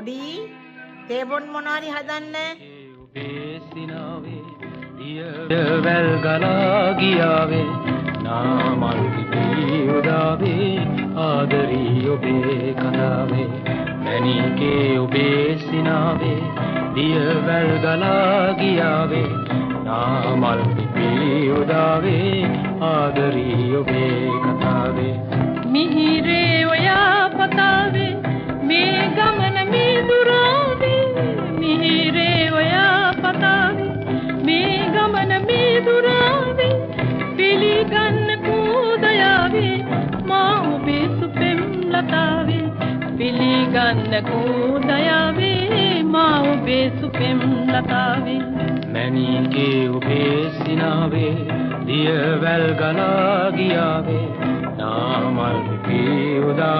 පොඩි තේබොන් මොනවාරි හදන්න. ඔබේ සිනාවේ දියවැල් ගලා ගියාවේ නාමල් පිපී උදාවේ ආදරී ඔබේ කඳාවේ මැණිකේ ඔබේ සිනාවේ දියවැල් ගලා ගියාවේ නාමල් පිපී උදාවේ ආදරී ඔබේ කතාවේ මිහිරේ ඔයා පතාවේ මේ ගමන මේ දුරාවේ මිහිරේ ඔයා පතාවේ මේ ගමන මේ දුරාවේ පිළිගන්න කෝදයාවේ මා ඔබේ සුපෙම් ලතාවේ පිළිගන්න කෝදයාවේ මා ඔබේ සුපෙම් ලතාවේ මැණිකේ ඔබේ සිනාවේ දියවැල් ගලා ගියාවේ නාමල් පිපී උදා